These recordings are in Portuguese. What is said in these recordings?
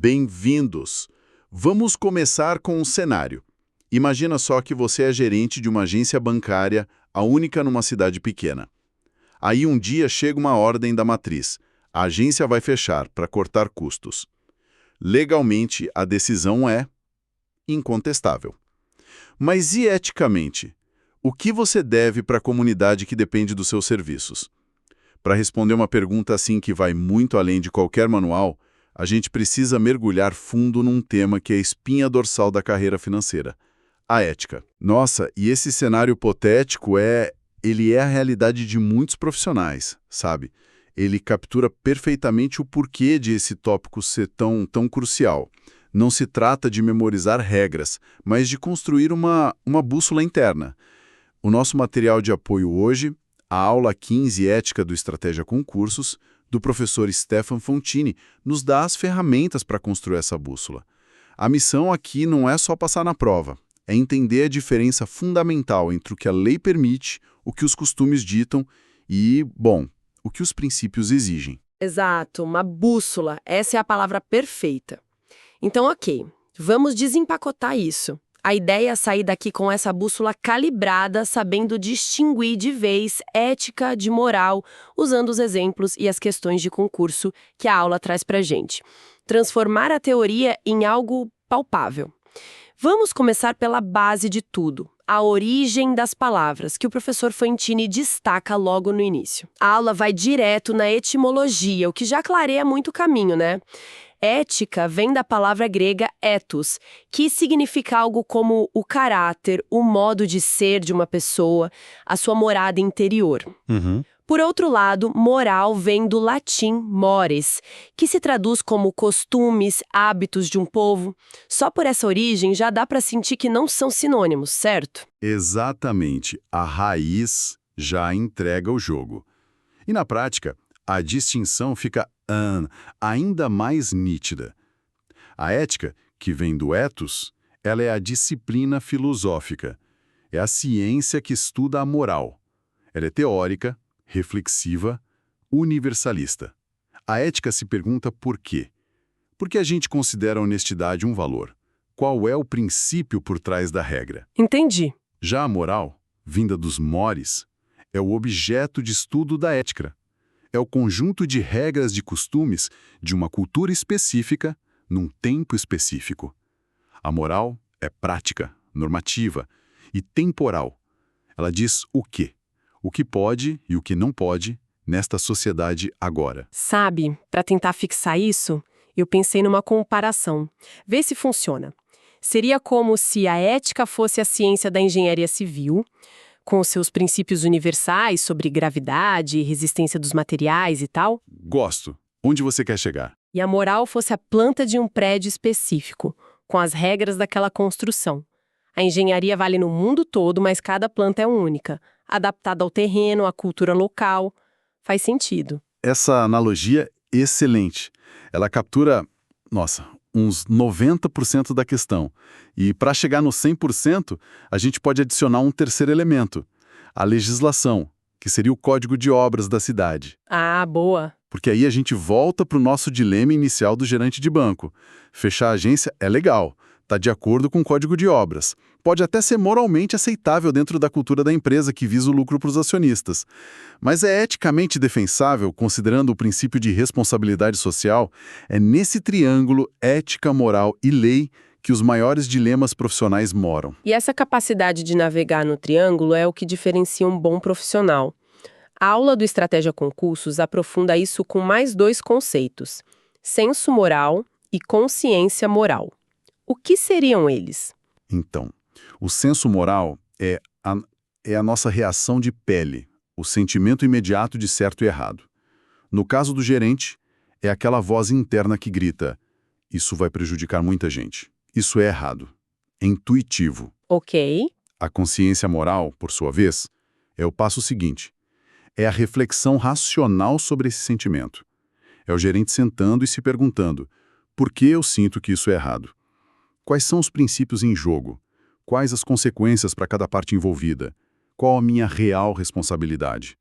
Bem-vindos! Vamos começar com um cenário. Imagina só que você é gerente de uma agência bancária, a única numa cidade pequena. Aí um dia chega uma ordem da matriz. A agência vai fechar para cortar custos. Legalmente, a decisão é incontestável. Mas e eticamente? O que você deve para a comunidade que depende dos seus serviços? Para responder uma pergunta assim que vai muito além de qualquer manual, a gente precisa mergulhar fundo num tema que é a espinha dorsal da carreira financeira, a ética. Nossa, e esse cenário hipotético ele é a realidade de muitos profissionais, sabe? Ele captura perfeitamente o porquê de esse tópico ser tão crucial. Não se trata de memorizar regras, mas de construir uma bússola interna. O nosso material de apoio hoje, a aula 15 Ética do Estratégia Concursos, do professor Stefan Fontini, nos dá as ferramentas para construir essa bússola. A missão aqui não é só passar na prova, é entender a diferença fundamental entre o que a lei permite, o que os costumes ditam e, bom, o que os princípios exigem. Exato, uma bússola, essa é a palavra perfeita. Então, ok, vamos desempacotar isso. A ideia é sair daqui com essa bússola calibrada, sabendo distinguir de vez ética de moral, usando os exemplos e as questões de concurso que a aula traz pra gente. Transformar a teoria em algo palpável. Vamos começar pela base de tudo, a origem das palavras, que o professor Fontini destaca logo no início. A aula vai direto na etimologia, o que já clareia muito o caminho, né? Ética vem da palavra grega ethos, que significa algo como o caráter, o modo de ser de uma pessoa, a sua morada interior. Por outro lado, moral vem do latim mores, que se traduz como costumes, hábitos de um povo. Só por essa origem já dá para sentir que não são sinônimos, certo? Exatamente, a raiz já entrega o jogo. E na prática, a distinção fica ainda mais nítida. A ética, que vem do ethos, ela é a disciplina filosófica. É a ciência que estuda a moral. Ela é teórica, reflexiva, universalista. A ética se pergunta por quê. Por que a gente considera a honestidade um valor? Qual é o princípio por trás da regra? Entendi. Já a moral, vinda dos mores, é o objeto de estudo da ética. É o conjunto de regras de costumes de uma cultura específica, num tempo específico. A moral é prática, normativa e temporal. Ela diz o que pode e o que não pode nesta sociedade agora. Sabe, para tentar fixar isso, eu pensei numa comparação. Vê se funciona. Seria como se a ética fosse a ciência da engenharia civil, com seus princípios universais sobre gravidade e resistência dos materiais e tal. Gosto. Onde você quer chegar? E a moral fosse a planta de um prédio específico, com as regras daquela construção. A engenharia vale no mundo todo, mas cada planta é única, adaptada ao terreno, à cultura local. Faz sentido. Essa analogia é excelente. Ela captura, uns 90% da questão. E para chegar no 100%, a gente pode adicionar um terceiro elemento, a legislação, que seria o código de obras da cidade. Ah, boa. Porque aí a gente volta para o nosso dilema inicial do gerente de banco. Fechar a agência é legal, está de acordo com o código de obras. Pode até ser moralmente aceitável dentro da cultura da empresa que visa o lucro para os acionistas. Mas é eticamente defensável, considerando o princípio de responsabilidade social. É nesse triângulo ética, moral e lei que os maiores dilemas profissionais moram. E essa capacidade de navegar no triângulo é o que diferencia um bom profissional. A aula do Estratégia Concursos aprofunda isso com mais dois conceitos: senso moral e consciência moral. O que seriam eles? Então, o senso moral é a nossa reação de pele, o sentimento imediato de certo e errado. No caso do gerente, é aquela voz interna que grita: isso vai prejudicar muita gente. Isso é errado. É intuitivo. Ok. A consciência moral, por sua vez, é o passo seguinte. É a reflexão racional sobre esse sentimento. É o gerente sentando e se perguntando: por que eu sinto que isso é errado? Quais são os princípios em jogo? Quais as consequências para cada parte envolvida? Qual a minha real responsabilidade?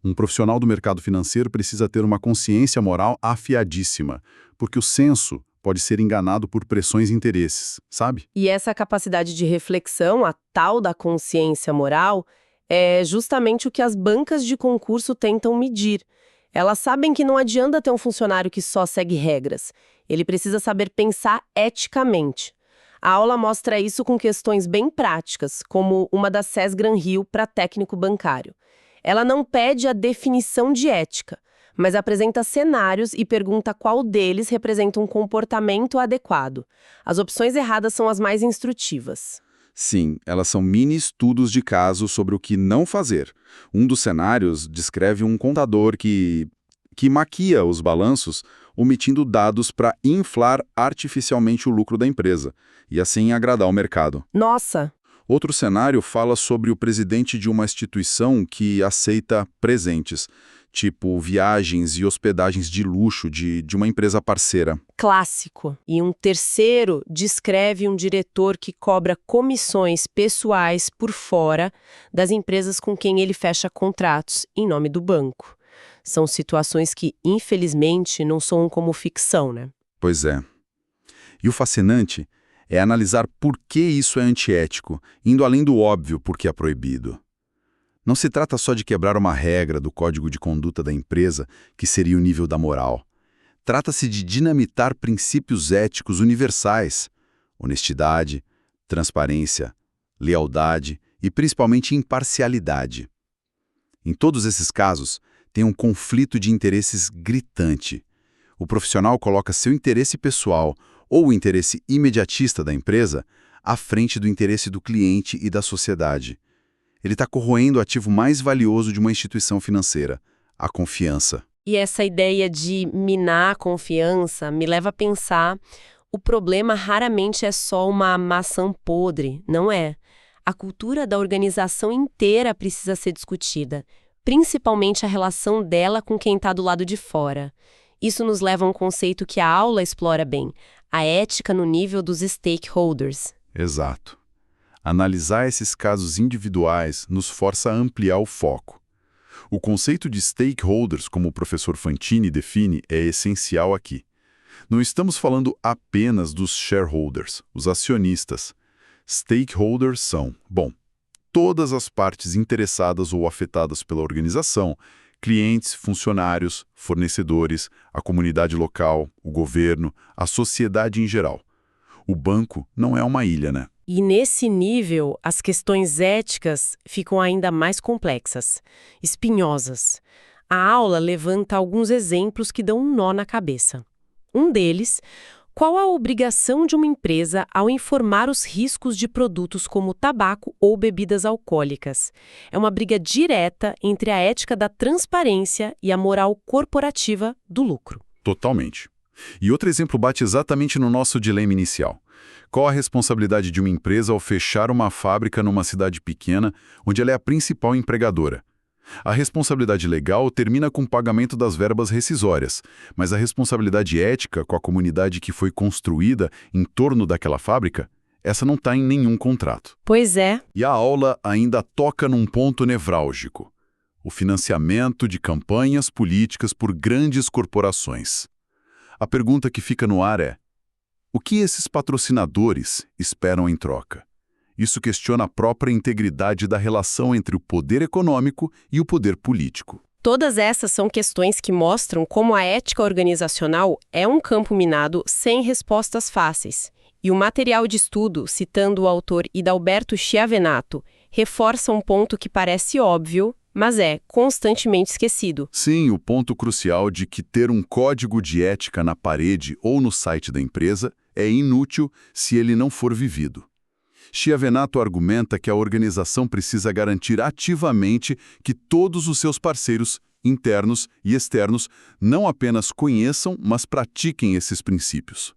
Um profissional do mercado financeiro precisa ter uma consciência moral afiadíssima, porque o senso pode ser enganado por pressões e interesses, sabe? E essa capacidade de reflexão, a tal da consciência moral, é justamente o que as bancas de concurso tentam medir. Elas sabem que não adianta ter um funcionário que só segue regras. Ele precisa saber pensar eticamente. A aula mostra isso com questões bem práticas, como uma da SES Gran Rio para técnico bancário. Ela não pede a definição de ética, mas apresenta cenários e pergunta qual deles representa um comportamento adequado. As opções erradas são as mais instrutivas. Sim, elas são mini estudos de caso sobre o que não fazer. Um dos cenários descreve um contador que maquia os balanços, omitindo dados para inflar artificialmente o lucro da empresa e assim agradar o mercado. Nossa! Outro cenário fala sobre o presidente de uma instituição que aceita presentes, tipo viagens e hospedagens de luxo de uma empresa parceira. Clássico. E um terceiro descreve um diretor que cobra comissões pessoais por fora das empresas com quem ele fecha contratos em nome do banco. São situações que, infelizmente, não soam como ficção, né? Pois é. E o fascinante é analisar por que isso é antiético, indo além do óbvio porque é proibido. Não se trata só de quebrar uma regra do código de conduta da empresa, que seria o nível da moral. Trata-se de dinamitar princípios éticos universais: honestidade, transparência, lealdade e principalmente imparcialidade. Em todos esses casos, tem um conflito de interesses gritante. O profissional coloca seu interesse pessoal ou o interesse imediatista da empresa à frente do interesse do cliente e da sociedade. Ele está corroendo o ativo mais valioso de uma instituição financeira, a confiança. E essa ideia de minar a confiança me leva a pensar: o problema raramente é só uma maçã podre, não é? A cultura da organização inteira precisa ser discutida, principalmente a relação dela com quem está do lado de fora. Isso nos leva a um conceito que a aula explora bem: a ética no nível dos stakeholders. Exato. Analisar esses casos individuais nos força a ampliar o foco. O conceito de stakeholders, como o professor Fantini define, é essencial aqui. Não estamos falando apenas dos shareholders, os acionistas. Stakeholders são, todas as partes interessadas ou afetadas pela organização: clientes, funcionários, fornecedores, a comunidade local, o governo, a sociedade em geral. O banco não é uma ilha, né? E nesse nível, as questões éticas ficam ainda mais complexas, espinhosas. A aula levanta alguns exemplos que dão um nó na cabeça. Um deles: qual a obrigação de uma empresa ao informar os riscos de produtos como tabaco ou bebidas alcoólicas? É uma briga direta entre a ética da transparência e a moral corporativa do lucro. Totalmente. E outro exemplo bate exatamente no nosso dilema inicial. Qual a responsabilidade de uma empresa ao fechar uma fábrica numa cidade pequena, onde ela é a principal empregadora? A responsabilidade legal termina com o pagamento das verbas rescisórias, mas a responsabilidade ética com a comunidade que foi construída em torno daquela fábrica, essa não está em nenhum contrato. Pois é. E a aula ainda toca num ponto nevrálgico: o financiamento de campanhas políticas por grandes corporações. A pergunta que fica no ar é: o que esses patrocinadores esperam em troca? Isso questiona a própria integridade da relação entre o poder econômico e o poder político. Todas essas são questões que mostram como a ética organizacional é um campo minado sem respostas fáceis. E o material de estudo, citando o autor Idalberto Schiavenato, reforça um ponto que parece óbvio, mas é constantemente esquecido. Sim, o ponto crucial de que ter um código de ética na parede ou no site da empresa é inútil se ele não for vivido. Schiavenato argumenta que a organização precisa garantir ativamente que todos os seus parceiros, internos e externos, não apenas conheçam, mas pratiquem esses princípios.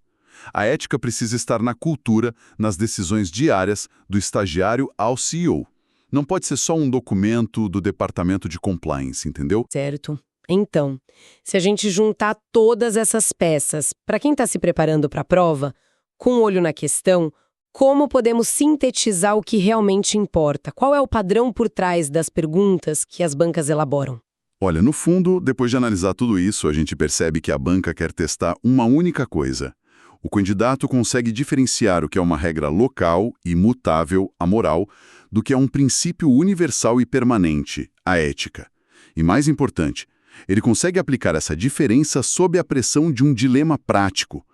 A ética precisa estar na cultura, nas decisões diárias, do estagiário ao CEO. Não pode ser só um documento do departamento de compliance, entendeu? Certo. Então, se a gente juntar todas essas peças, para quem está se preparando para a prova, com um olho na questão, como podemos sintetizar o que realmente importa? Qual é o padrão por trás das perguntas que as bancas elaboram? Olha, no fundo, depois de analisar tudo isso, a gente percebe que a banca quer testar uma única coisa: O candidato consegue diferenciar o que é uma regra local, imutável, amoral, do que é um princípio universal e permanente, a ética. E mais importante, ele consegue aplicar essa diferença sob a pressão de um dilema prático.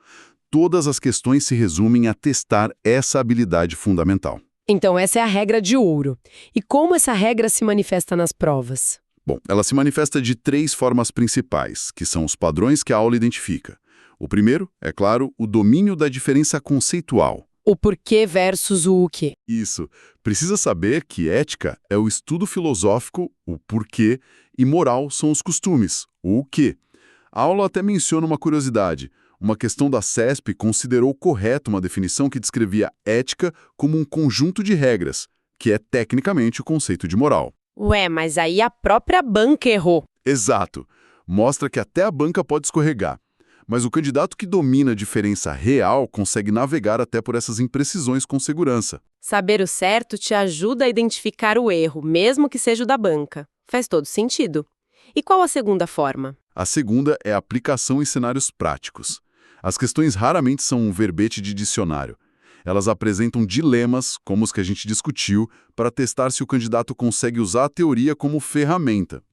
Todas as questões se resumem a testar essa habilidade fundamental. Então, essa é a regra de ouro. E como essa regra se manifesta nas provas? Bom, ela se manifesta de 3 formas principais, que são os padrões que a aula identifica. O primeiro, é claro, o domínio da diferença conceitual. O porquê versus o quê. Isso. Precisa saber que ética é o estudo filosófico, o porquê, e moral são os costumes, o quê. A aula até menciona uma curiosidade. Uma questão da CESP considerou correta uma definição que descrevia ética como um conjunto de regras, que é tecnicamente o conceito de moral. Ué, mas aí a própria banca errou. Exato. Mostra que até a banca pode escorregar. Mas o candidato que domina a diferença real consegue navegar até por essas imprecisões com segurança. Saber o certo te ajuda a identificar o erro, mesmo que seja o da banca. Faz todo sentido. E qual a segunda forma? A segunda é a aplicação em cenários práticos. As questões raramente são um verbete de dicionário. Elas apresentam dilemas, como os que a gente discutiu, para testar se o candidato consegue usar a teoria como ferramenta.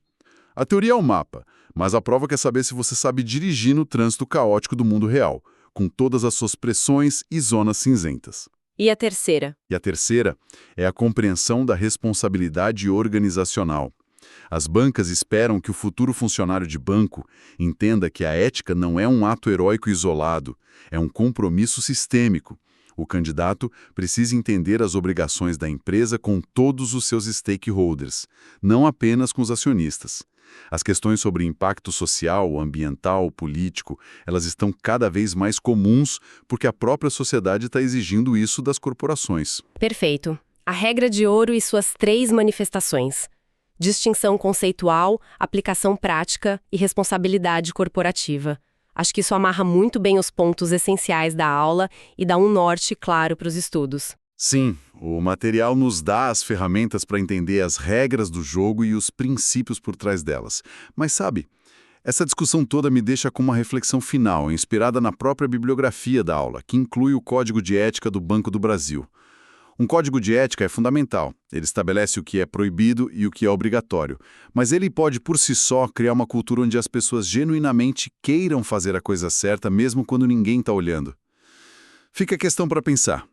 A teoria é o mapa, mas a prova quer saber se você sabe dirigir no trânsito caótico do mundo real, com todas as suas pressões e zonas cinzentas. E a terceira? E a terceira é a compreensão da responsabilidade organizacional. As bancas esperam que o futuro funcionário de banco entenda que a ética não é um ato heróico isolado, é um compromisso sistêmico. O candidato precisa entender as obrigações da empresa com todos os seus stakeholders, não apenas com os acionistas. As questões sobre impacto social, ambiental, político, elas estão cada vez mais comuns porque a própria sociedade está exigindo isso das corporações. Perfeito. A regra de ouro e suas 3 manifestações. Distinção conceitual, aplicação prática e responsabilidade corporativa. Acho que isso amarra muito bem os pontos essenciais da aula e dá um norte claro para os estudos. Sim, o material nos dá as ferramentas para entender as regras do jogo e os princípios por trás delas. Mas sabe, essa discussão toda me deixa com uma reflexão final, inspirada na própria bibliografia da aula, que inclui o Código de Ética do Banco do Brasil. Um código de ética é fundamental. Ele estabelece o que é proibido e o que é obrigatório. Mas ele pode, por si só, criar uma cultura onde as pessoas genuinamente queiram fazer a coisa certa, mesmo quando ninguém está olhando. Fica a questão para pensar.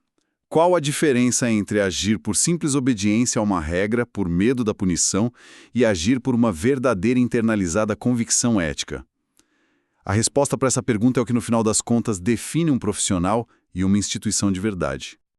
Qual a diferença entre agir por simples obediência a uma regra, por medo da punição, e agir por uma verdadeira internalizada convicção ética? A resposta para essa pergunta é o que, no final das contas, define um profissional e uma instituição de verdade.